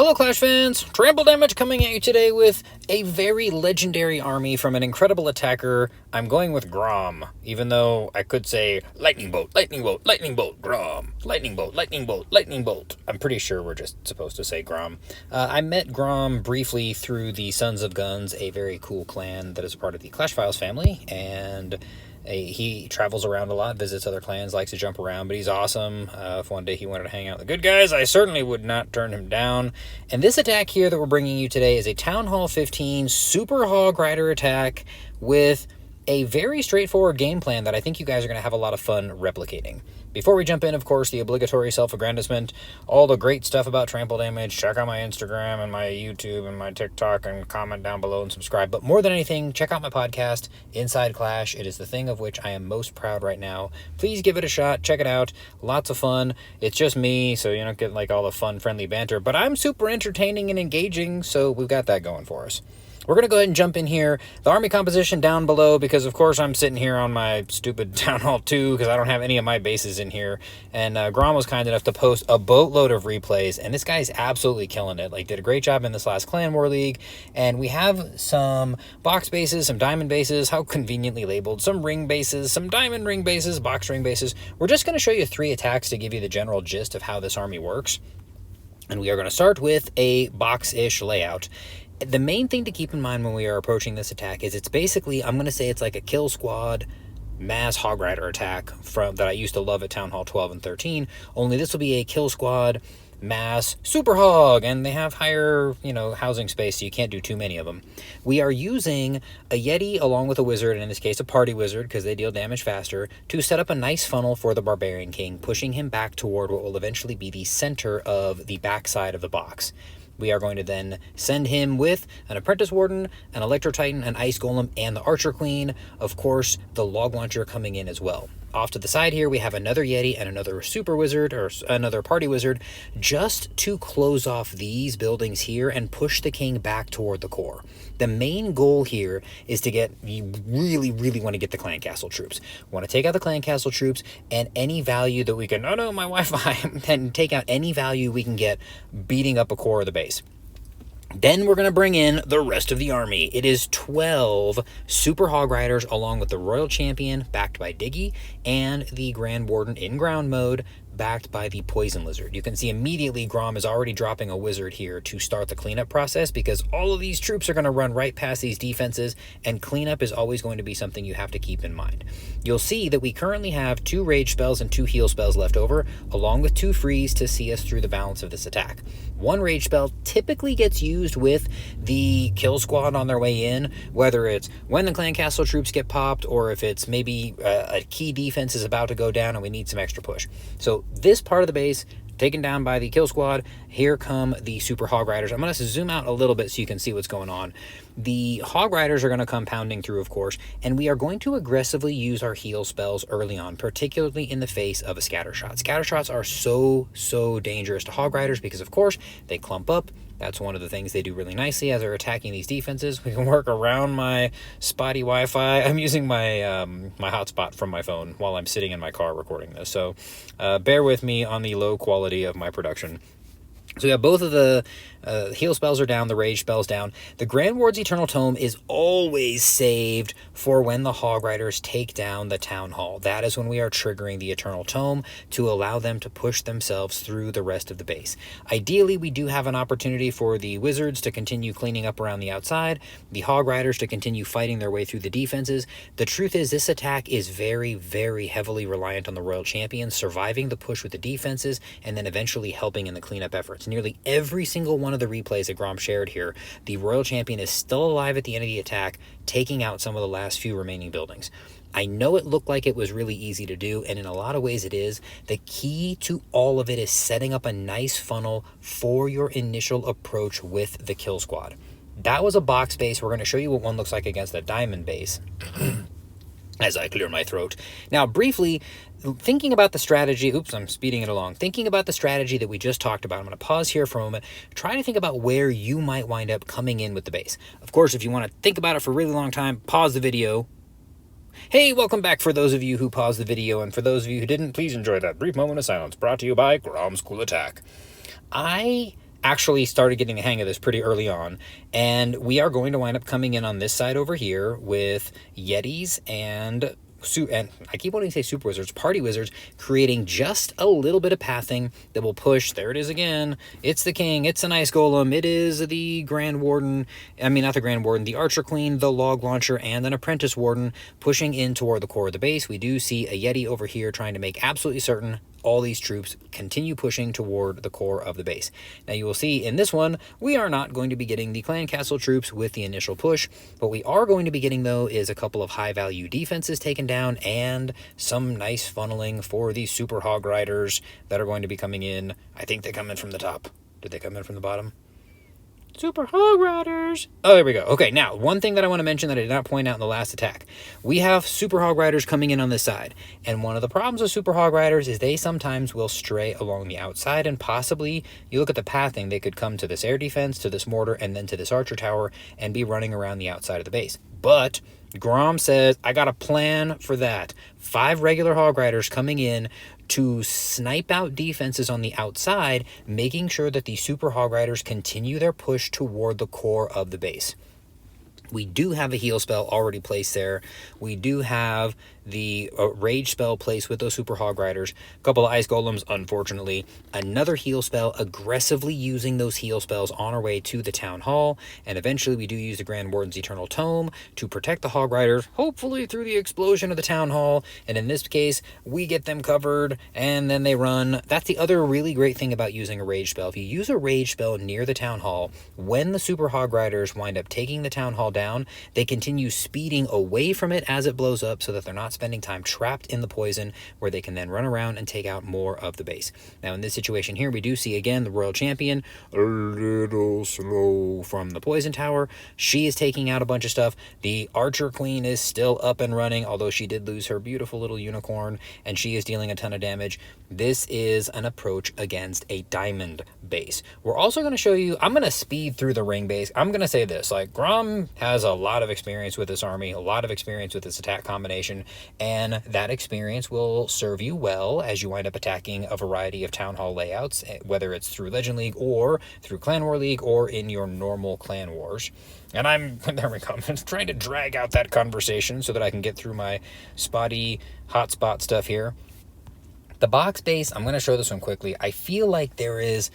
Hello Clash fans, Trample Damage coming at you today with a very legendary army from an incredible attacker. I'm going with Grom, even though I could say Lightning Bolt, Lightning Bolt, Lightning Bolt, Grom, Lightning Bolt, Lightning Bolt, Lightning Bolt. I'm pretty sure we're just supposed to say Grom. I met Grom briefly through the Sons of Guns, a very cool clan that is a part of the Clash Files family, and he travels around a lot, visits other clans, likes to jump around, but he's awesome. If one day he wanted to hang out with the good guys, I certainly would not turn him down. And this attack here that we're bringing you today is a Town Hall 15 Super Hog Rider attack with a very straightforward game plan that I think you guys are going to have a lot of fun replicating. Before we jump in, of course, the obligatory self-aggrandizement, all the great stuff about Trample Damage. Check out my Instagram and my YouTube and my TikTok and comment down below and subscribe. But more than anything, check out my podcast, Inside Clash. It is the thing of which I am most proud right now. Please give it a shot. Check it out. Lots of fun. It's just me, so you don't get like all the fun, friendly banter. But I'm super entertaining and engaging, so we've got that going for us. We're going to go ahead and jump in here. The army composition down below, because of course I'm sitting here on my stupid Town Hall 2 because I don't have any of my bases in here. And Grom was kind enough to post a boatload of replays, and this guy's absolutely killing it. Like, did a great job in this last Clan War League. And we have some box bases, some diamond bases, how conveniently labeled, some ring bases, some diamond ring bases, box ring bases. We're just going to show you 3 attacks to give you the general gist of how this army works. And we are going to start with a box-ish layout. The main thing to keep in mind when we are approaching this attack is it's basically, I'm going to say it's like a kill squad mass hog rider attack from that I used to love at Town Hall 12 and 13, only this will be a kill squad mass super hog, and they have higher, housing space, so you can't do too many of them. We are using a Yeti along with a wizard, and in this case a party wizard because they deal damage faster, to set up a nice funnel for the Barbarian King, pushing him back toward what will eventually be the center of the backside of the box. We are going to then send him with an Apprentice Warden, an Electro Titan, an Ice Golem, and the Archer Queen. Of course, the Log Launcher coming in as well. Off to the side here, we have another Yeti and another Super Wizard, or another Party Wizard, just to close off these buildings here and push the King back toward the core. The main goal here is to get, you really, really want to get the Clan Castle troops. We want to take out the Clan Castle troops and any value that we can, oh no, my Wi-Fi, and take out any value we can get beating up a core of the base. Then we're going to bring in the rest of the army. It is 12 Super Hog Riders along with the Royal Champion backed by Diggy and the Grand Warden in ground mode backed by the Poison Lizard. You can see immediately Grom is already dropping a wizard here to start the cleanup process because all of these troops are going to run right past these defenses, and cleanup is always going to be something you have to keep in mind. You'll see that we currently have 2 rage spells and 2 heal spells left over, along with 2 freeze to see us through the balance of this attack. 1 rage spell typically gets used with the kill squad on their way in, whether it's when the Clan Castle troops get popped or if it's maybe a key defense is about to go down and we need some extra push. So this part of the base taken down by the kill squad. Here come the Super Hog Riders. I'm going to zoom out a little bit so you can see what's going on. The Hog Riders are going to come pounding through, of course, and we are going to aggressively use our heal spells early on, particularly in the face of a scatter shot. Scatter shots are so dangerous to Hog Riders because, of course, they clump up. That's one of the things they do really nicely as they're attacking these defenses. We can work around my spotty Wi-Fi. I'm using my my hotspot from my phone while I'm sitting in my car recording this, so bear with me on the low quality of my production. So we have both of the heal spells are down, the rage spells down. The Grand Ward's Eternal Tome is always saved for when the Hog Riders take down the Town Hall. That is when we are triggering the Eternal Tome to allow them to push themselves through the rest of the base. Ideally, we do have an opportunity for the Wizards to continue cleaning up around the outside, the Hog Riders to continue fighting their way through the defenses. The truth is, this attack is very, very heavily reliant on the Royal Champion surviving the push with the defenses and then eventually helping in the cleanup efforts. Nearly every single one of the replays that Grom shared here, the Royal Champion is still alive at the end of the attack, taking out some of the last few remaining buildings. I know it looked like it was really easy to do, and in a lot of ways it is. The key to all of it is setting up a nice funnel for your initial approach with the kill squad. That was a box base. We're going to show you what one looks like against a diamond base. As I clear my throat. Now, briefly, thinking about the strategy, oops, I'm speeding it along. Thinking about the strategy that we just talked about, I'm going to pause here for a moment. Try to think about where you might wind up coming in with the base. Of course, if you want to think about it for a really long time, pause the video. Hey, welcome back for those of you who paused the video, and for those of you who didn't, please enjoy that brief moment of silence brought to you by Grom's Cool Attack. I actually started getting the hang of this pretty early on, and we are going to wind up coming in on this side over here with Yetis and I keep wanting to say super wizards, party wizards, creating just a little bit of pathing that will push. There it is again. It's the king. It's an ice golem. It is the grand warden. I mean, not the grand warden, the archer queen, the log launcher, and an apprentice warden pushing in toward the core of the base. We do see a Yeti over here trying to make absolutely certain all these troops continue pushing toward the core of the base. Now you will see in this one, we are not going to be getting the clan castle troops with the initial push. What we are going to be getting, though, is a couple of high value defenses taken down and some nice funneling for these super hog riders that are going to be coming in. I think they come in from the top. Did they come in from the bottom? Super Hog Riders. Oh, there we go. Okay, now, one thing that I want to mention that I did not point out in the last attack. We have Super Hog Riders coming in on this side. And one of the problems with Super Hog Riders is they sometimes will stray along the outside, and possibly, you look at the pathing, they could come to this air defense, to this mortar, and then to this archer tower, and be running around the outside of the base. But Grom says, I got a plan for that. 5 regular Hog Riders coming in to snipe out defenses on the outside, making sure that the Super Hog Riders continue their push toward the core of the base. We do have a heal spell already placed there. We do have the rage spell placed with those Super Hog Riders. A couple of ice golems, unfortunately. Another heal spell, aggressively using those heal spells on our way to the town hall. And eventually we do use the Grand Warden's Eternal Tome to protect the Hog Riders, hopefully through the explosion of the town hall. And in this case, we get them covered and then they run. That's the other really great thing about using a rage spell. If you use a rage spell near the town hall, when the Super Hog Riders wind up taking the town hall down, they continue speeding away from it as it blows up so that they're not spending time trapped in the poison, where they can then run around and take out more of the base. Now in this situation here, we do see again the Royal Champion a little slow from the poison tower. She is taking out a bunch of stuff. The Archer Queen is still up and running, although she did lose her beautiful little unicorn, and she is dealing a ton of damage. This is an approach against a diamond base. We're also going to show you, I'm going to speed through the ring base. I'm going to say this, like, Grom has a lot of experience with this army, a lot of experience with this attack combination, and that experience will serve you well as you wind up attacking a variety of town hall layouts, whether it's through Legend League or through Clan War League or in your normal clan wars. And there we go, I'm trying to drag out that conversation so that I can get through my spotty hotspot stuff here. The box base, I'm going to show this one quickly. I feel like there is,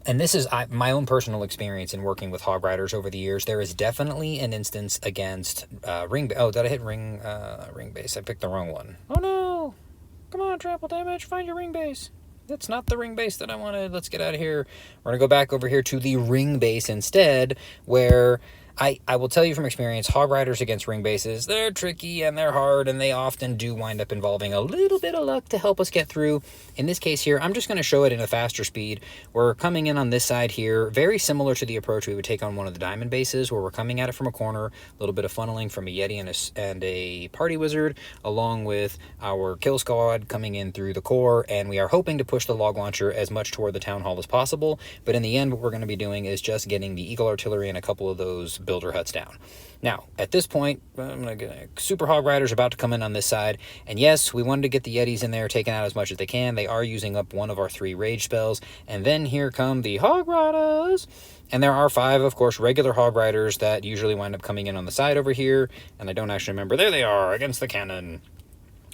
and this is my own personal experience in working with Hog Riders over the years, there is definitely an instance against ring. Oh, did I hit ring base? I picked the wrong one. Oh no! Come on, trample damage, find your ring base. That's not the ring base that I wanted. Let's get out of here. We're going to go back over here to the ring base instead, where I will tell you from experience, Hog Riders against ring bases, they're tricky and they're hard, and they often do wind up involving a little bit of luck to help us get through. In this case here, I'm just going to show it in a faster speed. We're coming in on this side here, very similar to the approach we would take on one of the diamond bases, where we're coming at it from a corner, a little bit of funneling from a Yeti and a party wizard, along with our kill squad coming in through the core, and we are hoping to push the log launcher as much toward the town hall as possible. But in the end, what we're going to be doing is just getting the Eagle Artillery and a couple of those builder huts down. Now, at this point, Super Hog Riders about to come in on this side, and yes, we wanted to get the Yetis in there, taking out as much as they can. They are using up one of our 3 rage spells, and then here come the Hog Riders, and there are 5, of course, regular Hog Riders that usually wind up coming in on the side over here, and I don't actually remember. There they are, against the cannon.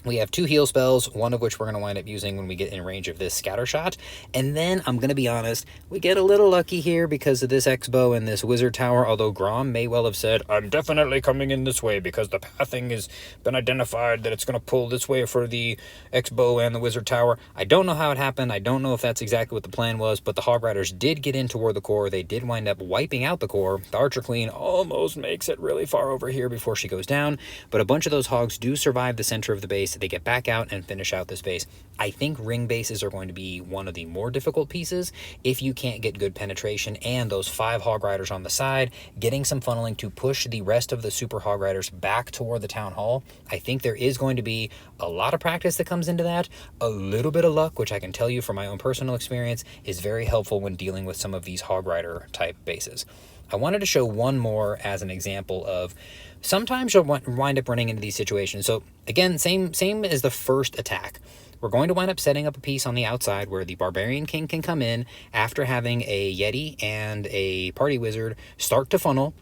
We have 2 heal spells, one of which we're going to wind up using when we get in range of this scatter shot. And then, I'm going to be honest, we get a little lucky here because of this X-bow and this wizard tower, although Grom may well have said, I'm definitely coming in this way because the pathing has been identified that it's going to pull this way for the X-bow and the wizard tower. I don't know how it happened. I don't know if that's exactly what the plan was, but the Hog Riders did get in toward the core. They did wind up wiping out the core. The Archer Queen almost makes it really far over here before she goes down, but a bunch of those hogs do survive the center of the base. They get back out and finish out this base. I think ring bases are going to be one of the more difficult pieces if you can't get good penetration, and those 5 Hog Riders on the side, getting some funneling to push the rest of the Super Hog Riders back toward the town hall. I think there is going to be a lot of practice that comes into that. A little bit of luck, which I can tell you from my own personal experience, is very helpful when dealing with some of these Hog Rider type bases. I wanted to show one more as an example of sometimes you'll wind up running into these situations. So again, same as the first attack. we're going to wind up setting up a piece on the outside where the Barbarian King can come in after having a Yeti and a Party Wizard start to funnel,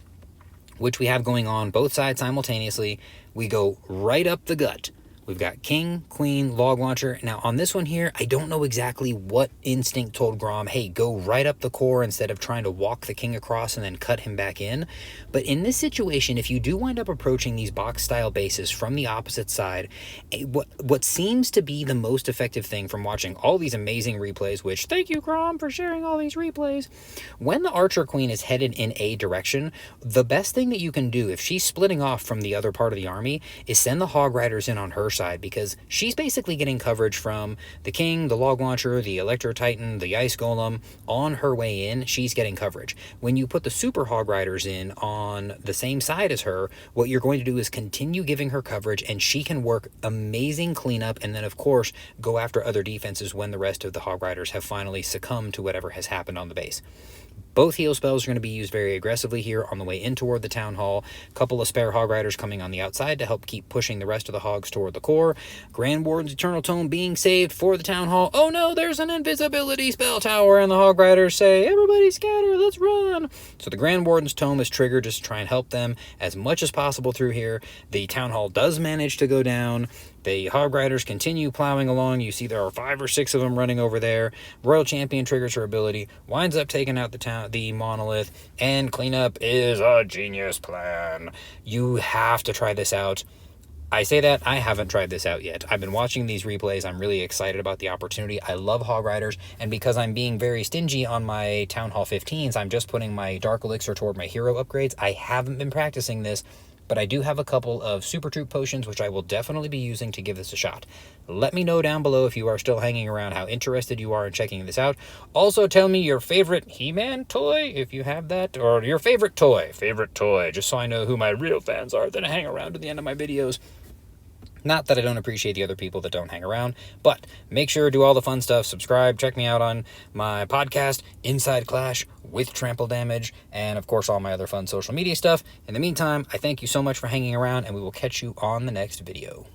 which we have going on both sides simultaneously. We go right up the gut. We've got King, Queen, Log Launcher. Now, on this one here, I don't know exactly what instinct told Grom, hey, go right up the core instead of trying to walk the King across and then cut him back in. But in this situation, if you do wind up approaching these box-style bases from the opposite side, what seems to be the most effective thing from watching all these amazing replays, which, thank you, Grom, for sharing all these replays, when the Archer Queen is headed in a direction, the best thing that you can do, if she's splitting off from the other part of the army, is send the Hog Riders in on her side, because she's basically getting coverage from the King, the Log Launcher, the Electro Titan, the Ice Golem. On her way in, she's getting coverage. When you put the Super Hog Riders in on the same side as her, what you're going to do is continue giving her coverage, and she can work amazing cleanup, and then of course go after other defenses when the rest of the Hog Riders have finally succumbed to whatever has happened on the base. Both heal spells are going to be used very aggressively here on the way in toward the Town Hall. A couple of spare Hog Riders coming on the outside to help keep pushing the rest of the Hogs toward the core. Grand Warden's Eternal Tome being saved for the Town Hall. Oh no, there's an invisibility spell tower, and the Hog Riders say, everybody scatter, let's run! So the Grand Warden's Tome is triggered just to try and help them as much as possible through here. The Town Hall does manage to go down. The Hog Riders continue plowing along. You see there are 5 or 6 of them running over there. Royal Champion triggers her ability, winds up taking out the monolith, and cleanup is a genius plan. You have to try this out. I say that, I haven't tried this out yet. I've been watching these replays. I'm really excited about the opportunity. I love Hog Riders, and because I'm being very stingy on my Town Hall 15s, I'm just putting my Dark Elixir toward my hero upgrades. I haven't been practicing this, but I do have a couple of Super Troop potions, which I will definitely be using to give this a shot. Let me know down below if you are still hanging around, how interested you are in checking this out. Also, tell me your favorite He-Man toy, if you have that, or your favorite toy, just so I know who my real fans are that hang around to the end of my videos. Not that I don't appreciate the other people that don't hang around, but make sure to do all the fun stuff. Subscribe, check me out on my podcast, Inside Clash with Trample Damage, and of course all my other fun social media stuff. In the meantime, I thank you so much for hanging around, and we will catch you on the next video.